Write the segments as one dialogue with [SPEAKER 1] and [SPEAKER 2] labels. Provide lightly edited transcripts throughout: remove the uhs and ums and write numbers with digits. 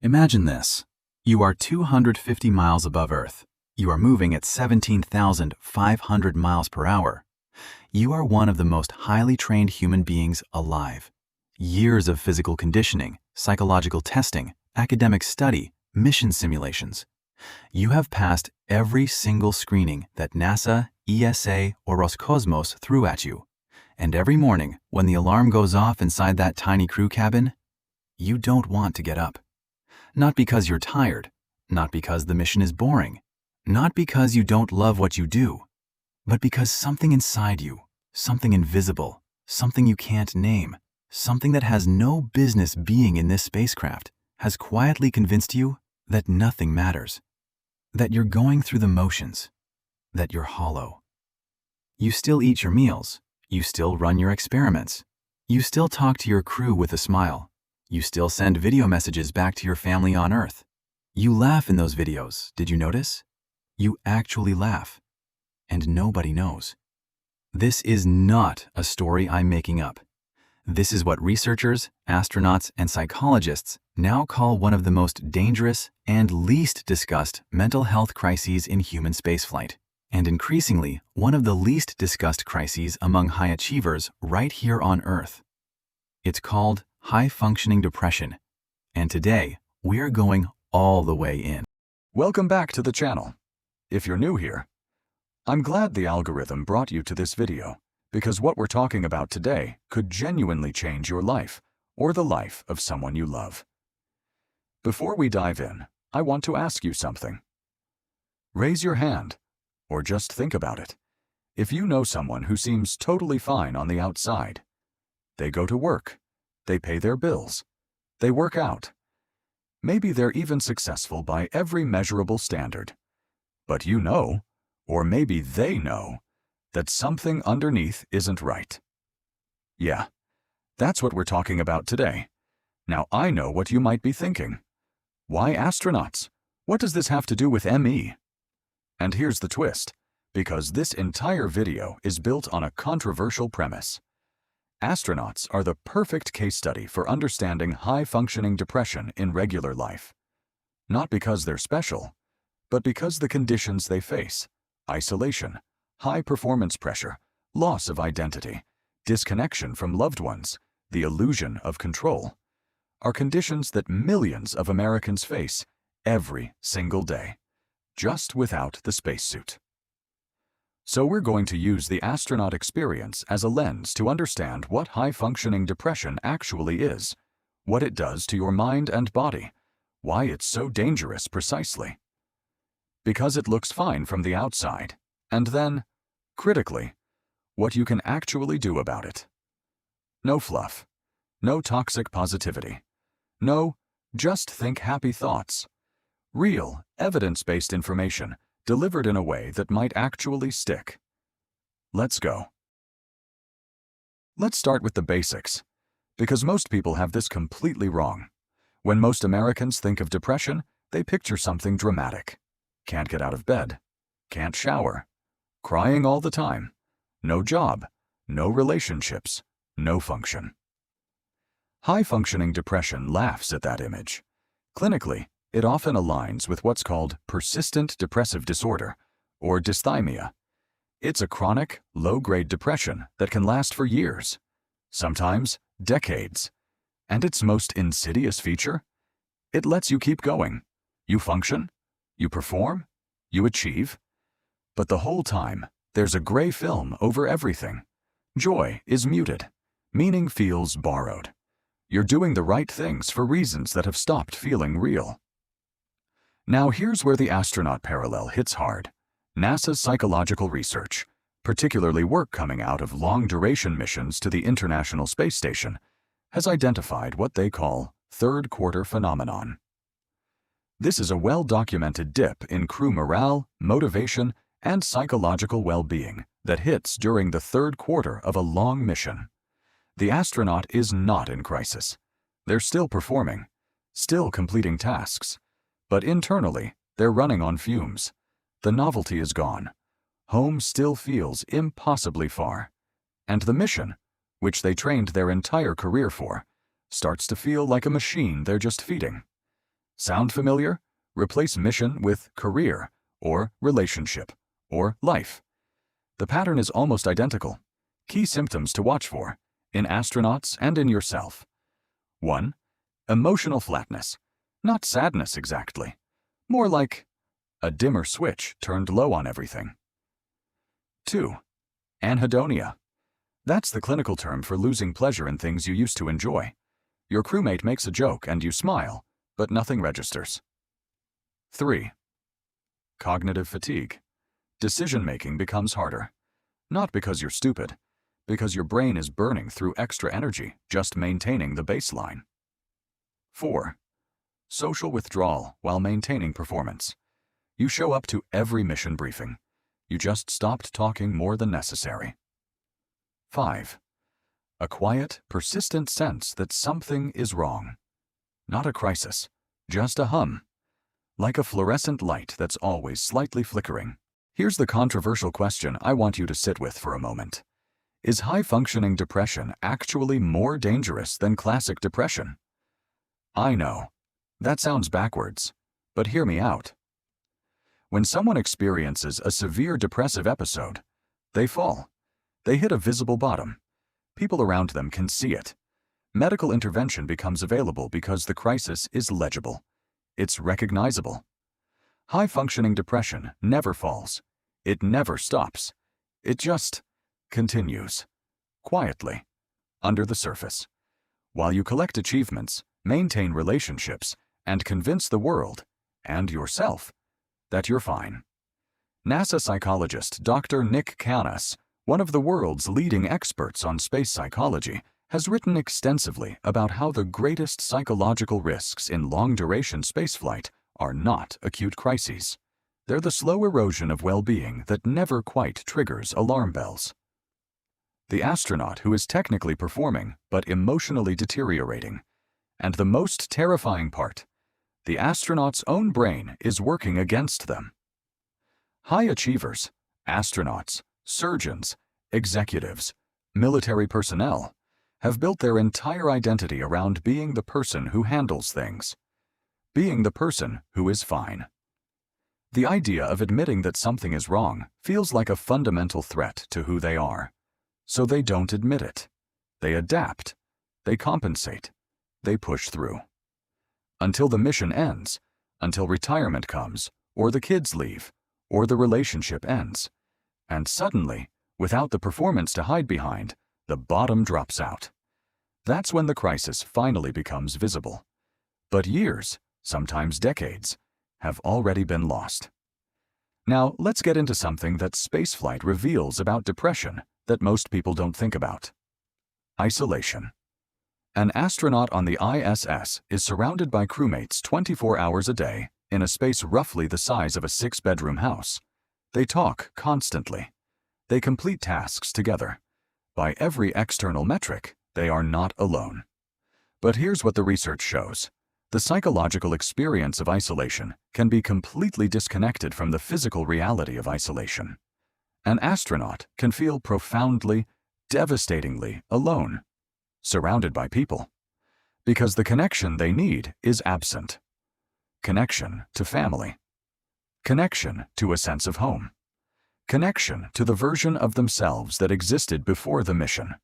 [SPEAKER 1] Imagine this. You are 250 miles above Earth. You are moving at 17,500 miles per hour. You are one of the most highly trained human beings alive. Years of physical conditioning, psychological testing, academic study, mission simulations. You have passed every single screening that NASA, ESA, or Roscosmos threw at you. And every morning, when the alarm goes off inside that tiny crew cabin, you don't want to get up. Not because you're tired, not because the mission is boring, not because you don't love what you do, but because something inside you, something invisible, something you can't name, something that has no business being in this spacecraft, has quietly convinced you that nothing matters, that you're going through the motions, that you're hollow. You still eat your meals, you still run your experiments, you still talk to your crew with a smile, you still send video messages back to your family on Earth. You laugh in those videos, did you notice? You actually laugh, and nobody knows. This is not a story I'm making up. This is what researchers, astronauts, and psychologists now call one of the most dangerous and least discussed mental health crises in human spaceflight, and increasingly one of the least discussed crises among high achievers right here on Earth. It's called high-functioning depression, and today we are going all the way in.
[SPEAKER 2] Welcome back to the channel. If you're new here, I'm glad the algorithm brought you to this video, because what we're talking about today could genuinely change your life or the life of someone you love. Before we dive in, I want to ask you something. Raise your hand, or just think about it. If you know someone who seems totally fine on the outside, they go to work, they pay their bills, they work out. Maybe they're even successful by every measurable standard. But you know, or maybe they know, that something underneath isn't right. Yeah, that's what we're talking about today. Now I know what you might be thinking. Why astronauts? What does this have to do with ME? And here's the twist, because this entire video is built on a controversial premise. Astronauts are the perfect case study for understanding high-functioning depression in regular life. Not because they're special, but because the conditions they face, isolation, high performance pressure, loss of identity, disconnection from loved ones, the illusion of control, are conditions that millions of Americans face every single day, just without the spacesuit. So we're going to use the astronaut experience as a lens to understand what high-functioning depression actually is, what it does to your mind and body, why it's so dangerous precisely. Because it looks fine from the outside, and then, critically, what you can actually do about it. No fluff, no toxic positivity, no just think happy thoughts. Real, evidence-based information delivered in a way that might actually stick. Let's go. Let's start with the basics, because most people have this completely wrong. When most Americans think of depression, they picture something dramatic. Can't get out of bed, can't shower, crying all the time, no job, no relationships, no function. High-functioning depression laughs at that image. Clinically, it often aligns with what's called persistent depressive disorder, or dysthymia. It's a chronic, low-grade depression that can last for years, sometimes decades. And its most insidious feature? It lets you keep going. You function, you perform, you achieve. But the whole time, there's a gray film over everything. Joy is muted. Meaning feels borrowed. You're doing the right things for reasons that have stopped feeling real. Now here's where the astronaut parallel hits hard. NASA's psychological research, particularly work coming out of long-duration missions to the International Space Station, has identified what they call third-quarter phenomenon. This is a well-documented dip in crew morale, motivation, and psychological well-being that hits during the third quarter of a long mission. The astronaut is not in crisis. They're still performing, still completing tasks, but internally, they're running on fumes. The novelty is gone. Home still feels impossibly far. And the mission, which they trained their entire career for, starts to feel like a machine they're just feeding. Sound familiar? Replace mission with career, or relationship, or life. The pattern is almost identical. Key symptoms to watch for, in astronauts and in yourself. 1. Emotional flatness. Not sadness exactly. More like a dimmer switch turned low on everything. 2. Anhedonia. That's the clinical term for losing pleasure in things you used to enjoy. Your crewmate makes a joke and you smile, but nothing registers. 3. Cognitive fatigue. Decision-making becomes harder. Not because you're stupid, because your brain is burning through extra energy just maintaining the baseline. 4. Social withdrawal while maintaining performance. You show up to every mission briefing. You just stopped talking more than necessary. 5. A quiet, persistent sense that something is wrong. Not a crisis, just a hum. Like a fluorescent light that's always slightly flickering. Here's the controversial question I want you to sit with for a moment. Is high-functioning depression actually more dangerous than classic depression? I know. That sounds backwards, but hear me out. When someone experiences a severe depressive episode, they fall. They hit a visible bottom. People around them can see it. Medical intervention becomes available because the crisis is legible. It's recognizable. High-functioning depression never falls. It never stops. It just continues. Quietly. Under the surface. While you collect achievements, maintain relationships, and convince the world, and yourself, that you're fine. NASA psychologist Dr. Nick Kanas, one of the world's leading experts on space psychology, has written extensively about how the greatest psychological risks in long-duration spaceflight are not acute crises. They're the slow erosion of well-being that never quite triggers alarm bells. The astronaut who is technically performing but emotionally deteriorating. And the most terrifying part, the astronaut's own brain is working against them. High achievers, astronauts, surgeons, executives, military personnel, have built their entire identity around being the person who handles things. Being the person who is fine. The idea of admitting that something is wrong feels like a fundamental threat to who they are. So they don't admit it. They adapt. They compensate. They push through. Until the mission ends, until retirement comes, or the kids leave, or the relationship ends. And suddenly, without the performance to hide behind, the bottom drops out. That's when the crisis finally becomes visible. But years, sometimes decades, have already been lost. Now, let's get into something that spaceflight reveals about depression that most people don't think about. Isolation. An astronaut on the ISS is surrounded by crewmates 24 hours a day in a space roughly the size of a 6-bedroom house. They talk constantly. They complete tasks together. By every external metric, they are not alone. But here's what the research shows. The psychological experience of isolation can be completely disconnected from the physical reality of isolation. An astronaut can feel profoundly, devastatingly alone, surrounded by people, because the connection they need is absent. Connection to family. Connection to a sense of home. Connection to the version of themselves that existed before the mission.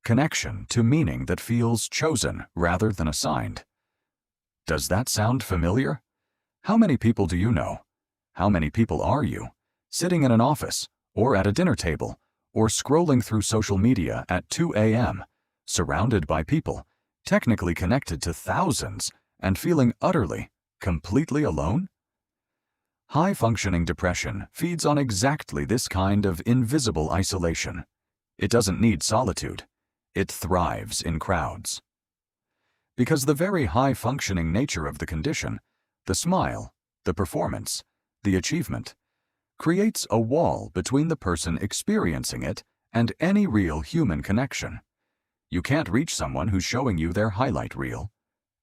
[SPEAKER 2] Connection to meaning that feels chosen rather than assigned. Does that sound familiar? How many people do you know? How many people are you, sitting in an office, or at a dinner table, or scrolling through social media at 2 a.m., surrounded by people, technically connected to thousands, and feeling utterly, completely alone? High-functioning depression feeds on exactly this kind of invisible isolation. It doesn't need solitude. It thrives in crowds. Because the very high-functioning nature of the condition, the smile, the performance, the achievement, creates a wall between the person experiencing it and any real human connection. You can't reach someone who's showing you their highlight reel.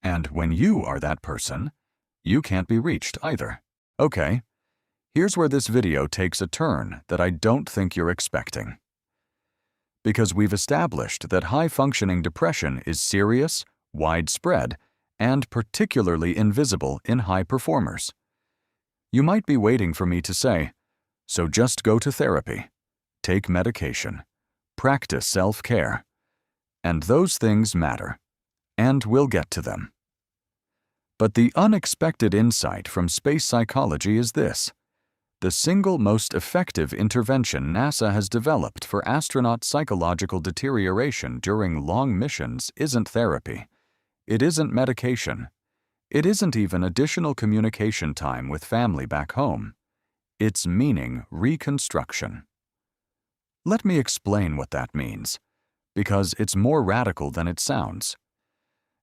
[SPEAKER 2] And when you are that person, you can't be reached either. Okay, here's where this video takes a turn that I don't think you're expecting. Because we've established that high-functioning depression is serious, widespread, and particularly invisible in high performers. You might be waiting for me to say, so just go to therapy, take medication, practice self-care, and those things matter, and we'll get to them. But the unexpected insight from space psychology is this: the single most effective intervention NASA has developed for astronaut psychological deterioration during long missions isn't therapy. It isn't medication. It isn't even additional communication time with family back home. It's meaning reconstruction. Let me explain what that means, because it's more radical than it sounds.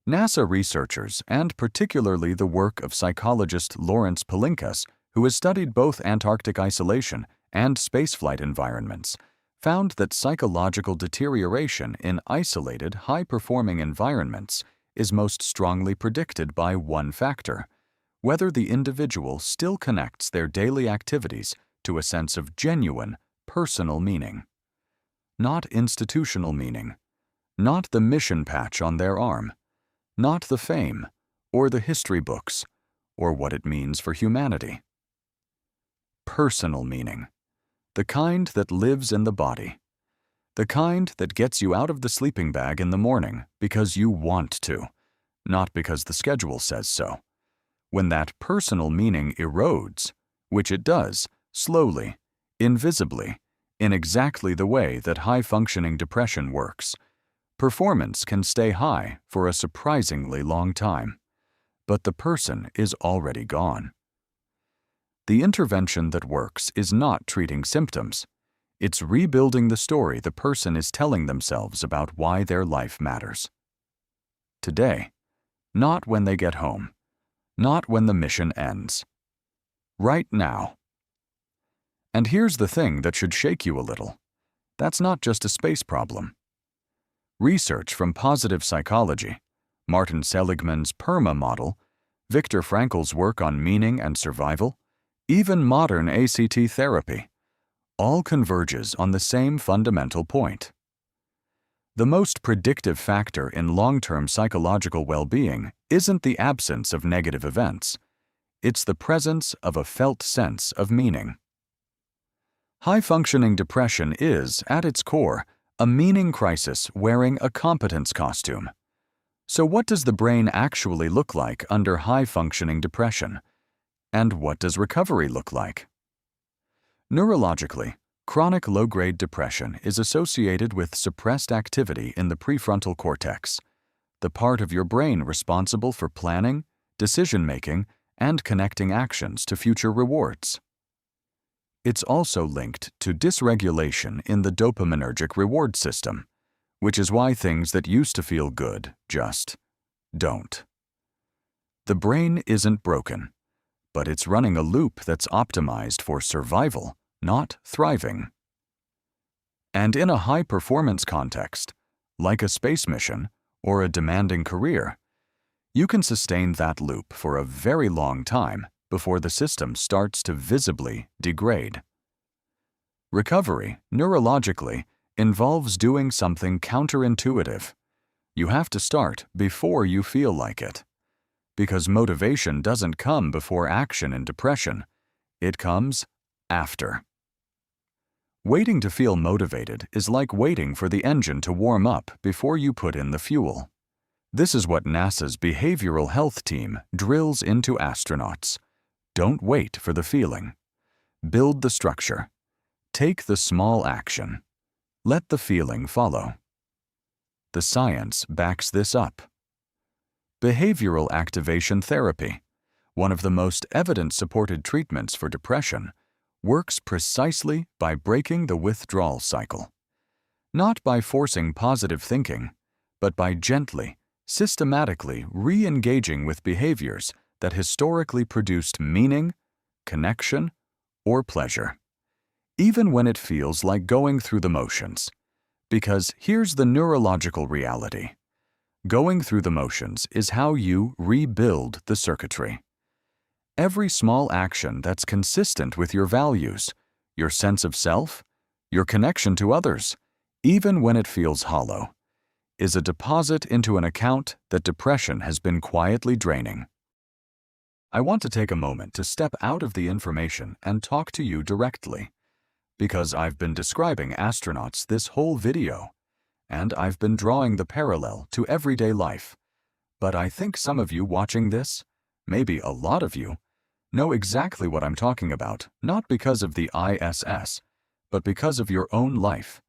[SPEAKER 2] NASA researchers, and particularly the work of psychologist Lawrence Palinkas, who has studied both Antarctic isolation and spaceflight environments, found that psychological deterioration in isolated, high-performing environments is most strongly predicted by one factor: whether the individual still connects their daily activities to a sense of genuine, personal meaning. Not institutional meaning, not the mission patch on their arm, not the fame, or the history books, or what it means for humanity. Personal meaning, the kind that lives in the body, the kind that gets you out of the sleeping bag in the morning because you want to, not because the schedule says so. When that personal meaning erodes, which it does, slowly, invisibly, in exactly the way that high-functioning depression works, performance can stay high for a surprisingly long time, but the person is already gone. The intervention that works is not treating symptoms. It's rebuilding the story the person is telling themselves about why their life matters. Today, not when they get home, not when the mission ends. Right now. And here's the thing that should shake you a little. That's not just a space problem. Research from positive psychology, Martin Seligman's PERMA model, Viktor Frankl's work on meaning and survival, even modern ACT therapy, all converges on the same fundamental point. The most predictive factor in long-term psychological well-being isn't the absence of negative events. It's the presence of a felt sense of meaning. High-functioning depression is, at its core, a meaning crisis wearing a competence costume. So what does the brain actually look like under high-functioning depression? And what does recovery look like? Neurologically, chronic low-grade depression is associated with suppressed activity in the prefrontal cortex, the part of your brain responsible for planning, decision-making, and connecting actions to future rewards. It's also linked to dysregulation in the dopaminergic reward system, which is why things that used to feel good just don't. The brain isn't broken, but it's running a loop that's optimized for survival, not thriving. And in a high-performance context, like a space mission or a demanding career, you can sustain that loop for a very long time before the system starts to visibly degrade. Recovery, neurologically, involves doing something counterintuitive. You have to start before you feel like it. Because motivation doesn't come before action in depression, it comes after. Waiting to feel motivated is like waiting for the engine to warm up before you put in the fuel. This is what NASA's behavioral health team drills into astronauts. Don't wait for the feeling. Build the structure. Take the small action. Let the feeling follow. The science backs this up. Behavioral activation therapy, one of the most evidence-supported treatments for depression, works precisely by breaking the withdrawal cycle. Not by forcing positive thinking, but by gently, systematically re-engaging with behaviors that historically produced meaning, connection, or pleasure, even when it feels like going through the motions. Because here's the neurological reality. Going through the motions is how you rebuild the circuitry. Every small action that's consistent with your values, your sense of self, your connection to others, even when it feels hollow, is a deposit into an account that depression has been quietly draining. I want to take a moment to step out of the information and talk to you directly, because I've been describing astronauts this whole video, and I've been drawing the parallel to everyday life. But I think some of you watching this, maybe a lot of you, know exactly what I'm talking about, not because of the ISS, but because of your own life.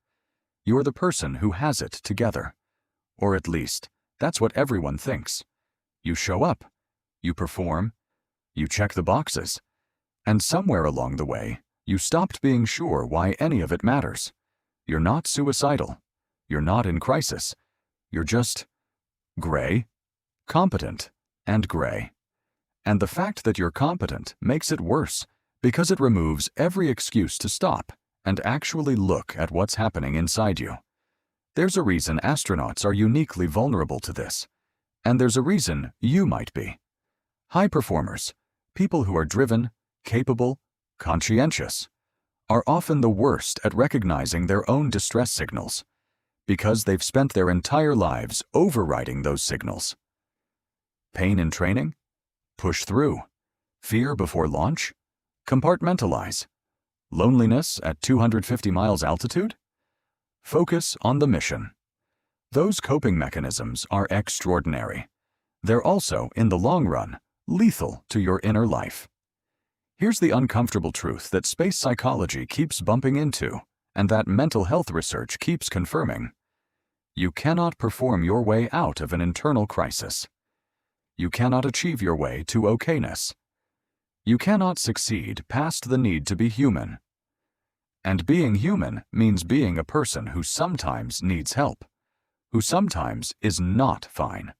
[SPEAKER 2] You're the person who has it together. Or at least, that's what everyone thinks. You show up, you perform, you check the boxes, and somewhere along the way, you stopped being sure why any of it matters. You're not suicidal. You're not in crisis. You're just gray, competent, and gray. And the fact that you're competent makes it worse because it removes every excuse to stop and actually look at what's happening inside you. There's a reason astronauts are uniquely vulnerable to this, and there's a reason you might be. High performers, people who are driven, capable, conscientious, are often the worst at recognizing their own distress signals because they've spent their entire lives overriding those signals. Pain in training? Push through. Fear before launch? Compartmentalize. Loneliness at 250 miles altitude? Focus on the mission. Those coping mechanisms are extraordinary. They're also, in the long run, lethal to your inner life. Here's the uncomfortable truth that space psychology keeps bumping into, and that mental health research keeps confirming. You cannot perform your way out of an internal crisis. You cannot achieve your way to okayness. You cannot succeed past the need to be human. And being human means being a person who sometimes needs help, who sometimes is not fine,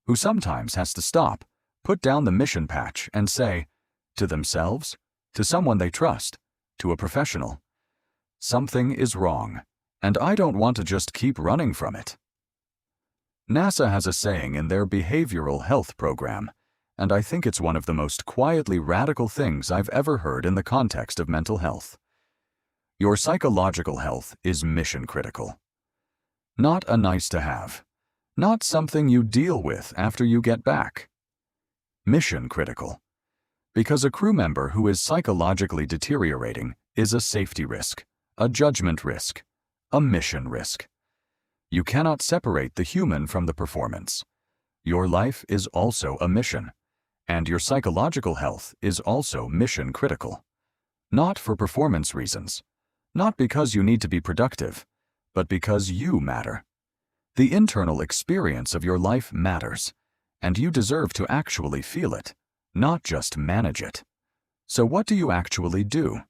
[SPEAKER 2] who sometimes has to stop, put down the mission patch and say, to themselves, to someone they trust, to a professional, something is wrong, and I don't want to just keep running from it. NASA has a saying in their behavioral health program, and I think it's one of the most quietly radical things I've ever heard in the context of mental health. Your psychological health is mission critical. Not a nice to have. Not something you deal with after you get back. Mission critical. Because a crew member who is psychologically deteriorating is a safety risk, a judgment risk, a mission risk. You cannot separate the human from the performance. Your life is also a mission, and your psychological health is also mission critical. Not for performance reasons, not because you need to be productive, but because you matter. The internal experience of your life matters, and you deserve to actually feel it, not just manage it. So what do you actually do?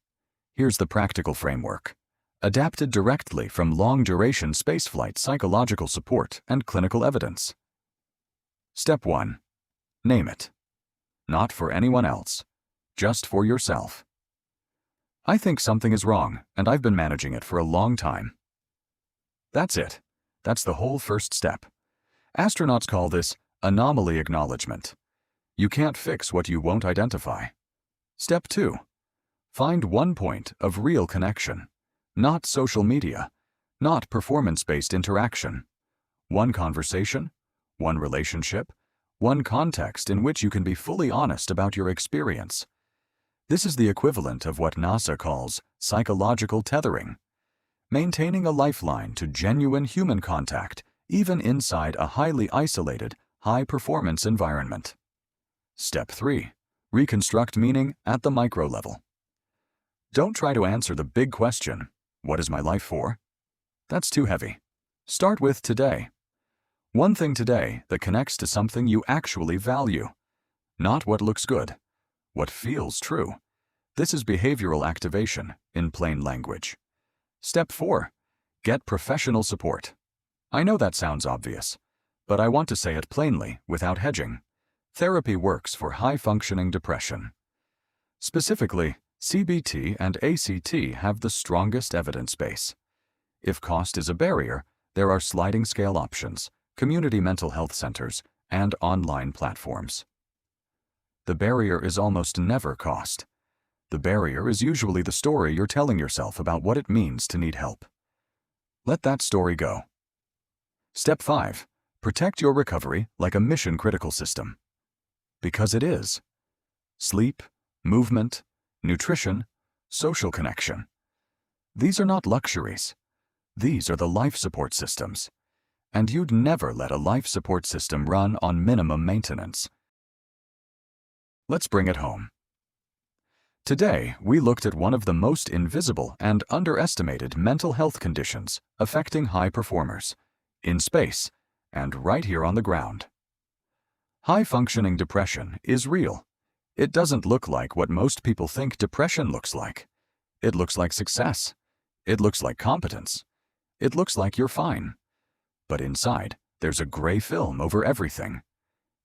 [SPEAKER 2] Here's the practical framework, adapted directly from long-duration spaceflight psychological support and clinical evidence. Step 1. Name it. Not for anyone else, just for yourself. I think something is wrong, and I've been managing it for a long time. That's it. That's the whole first step. Astronauts call this anomaly acknowledgement. You can't fix what you won't identify. Step 2. Find one point of real connection. Not social media, not performance-based interaction. One conversation, one relationship, one context in which you can be fully honest about your experience. This is the equivalent of what NASA calls psychological tethering, maintaining a lifeline to genuine human contact, even inside a highly isolated, high-performance environment. Step 3. Reconstruct meaning at the micro level. Don't try to answer the big question, what is my life for? That's too heavy. Start with today. One thing today that connects to something you actually value. Not what looks good, what feels true. This is behavioral activation in plain language. Step 4. Get professional support. I know that sounds obvious, but I want to say it plainly without hedging. Therapy works for high-functioning depression. Specifically, CBT and ACT have the strongest evidence base. If cost is a barrier, there are sliding scale options, community mental health centers, and online platforms. The barrier is almost never cost. The barrier is usually the story you're telling yourself about what it means to need help. Let that story go. Step 5. Protect your recovery like a mission-critical system. Because it is. Sleep, movement, nutrition, social connection. These are not luxuries. These are the life support systems. And you'd never let a life support system run on minimum maintenance. Let's bring it home. Today, we looked at one of the most invisible and underestimated mental health conditions affecting high performers, in space, and right here on the ground. High-functioning depression is real. It doesn't look like what most people think depression looks like. It looks like success. It looks like competence. It looks like you're fine. But inside, there's a gray film over everything.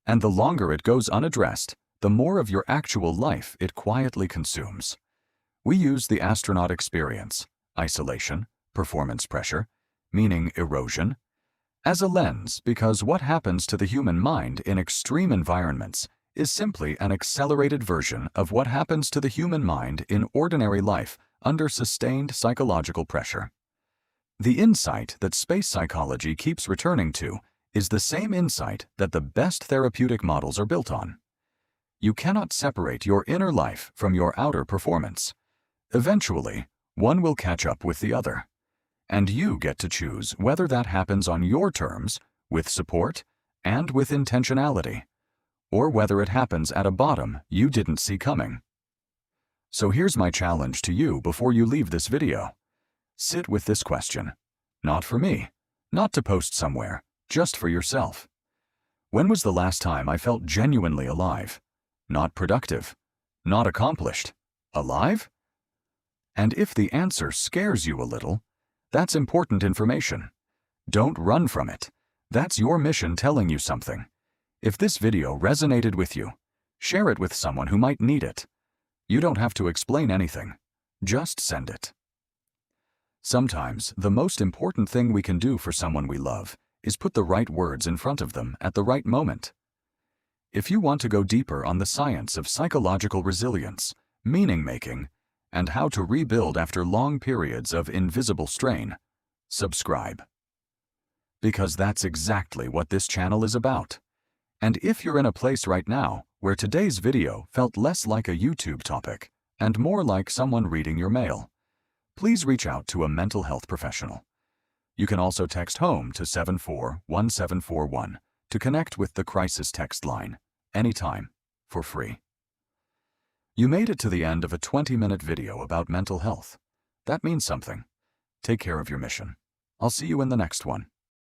[SPEAKER 2] And the longer it goes unaddressed, the more of your actual life it quietly consumes. We use the astronaut experience, isolation, performance pressure, meaning erosion, as a lens because what happens to the human mind in extreme environments is simply an accelerated version of what happens to the human mind in ordinary life under sustained psychological pressure. The insight that space psychology keeps returning to is the same insight that the best therapeutic models are built on. You cannot separate your inner life from your outer performance. Eventually, one will catch up with the other. And you get to choose whether that happens on your terms, with support, and with intentionality, or whether it happens at a bottom you didn't see coming. So here's my challenge to you before you leave this video. Sit with this question. Not for me, not to post somewhere, just for yourself. When was the last time I felt genuinely alive? Not productive, not accomplished, alive? And if the answer scares you a little, that's important information. Don't run from it. That's your mission telling you something. If this video resonated with you, share it with someone who might need it. You don't have to explain anything. Just send it. Sometimes, the most important thing we can do for someone we love is put the right words in front of them at the right moment. If you want to go deeper on the science of psychological resilience, meaning-making, and how to rebuild after long periods of invisible strain, subscribe. Because that's exactly what this channel is about. And if you're in a place right now where today's video felt less like a YouTube topic and more like someone reading your mail, please reach out to a mental health professional. You can also text HOME to 741741 to connect with the crisis text line, anytime, for free. You made it to the end of a 20-minute video about mental health. That means something. Take care of your mission. I'll see you in the next one.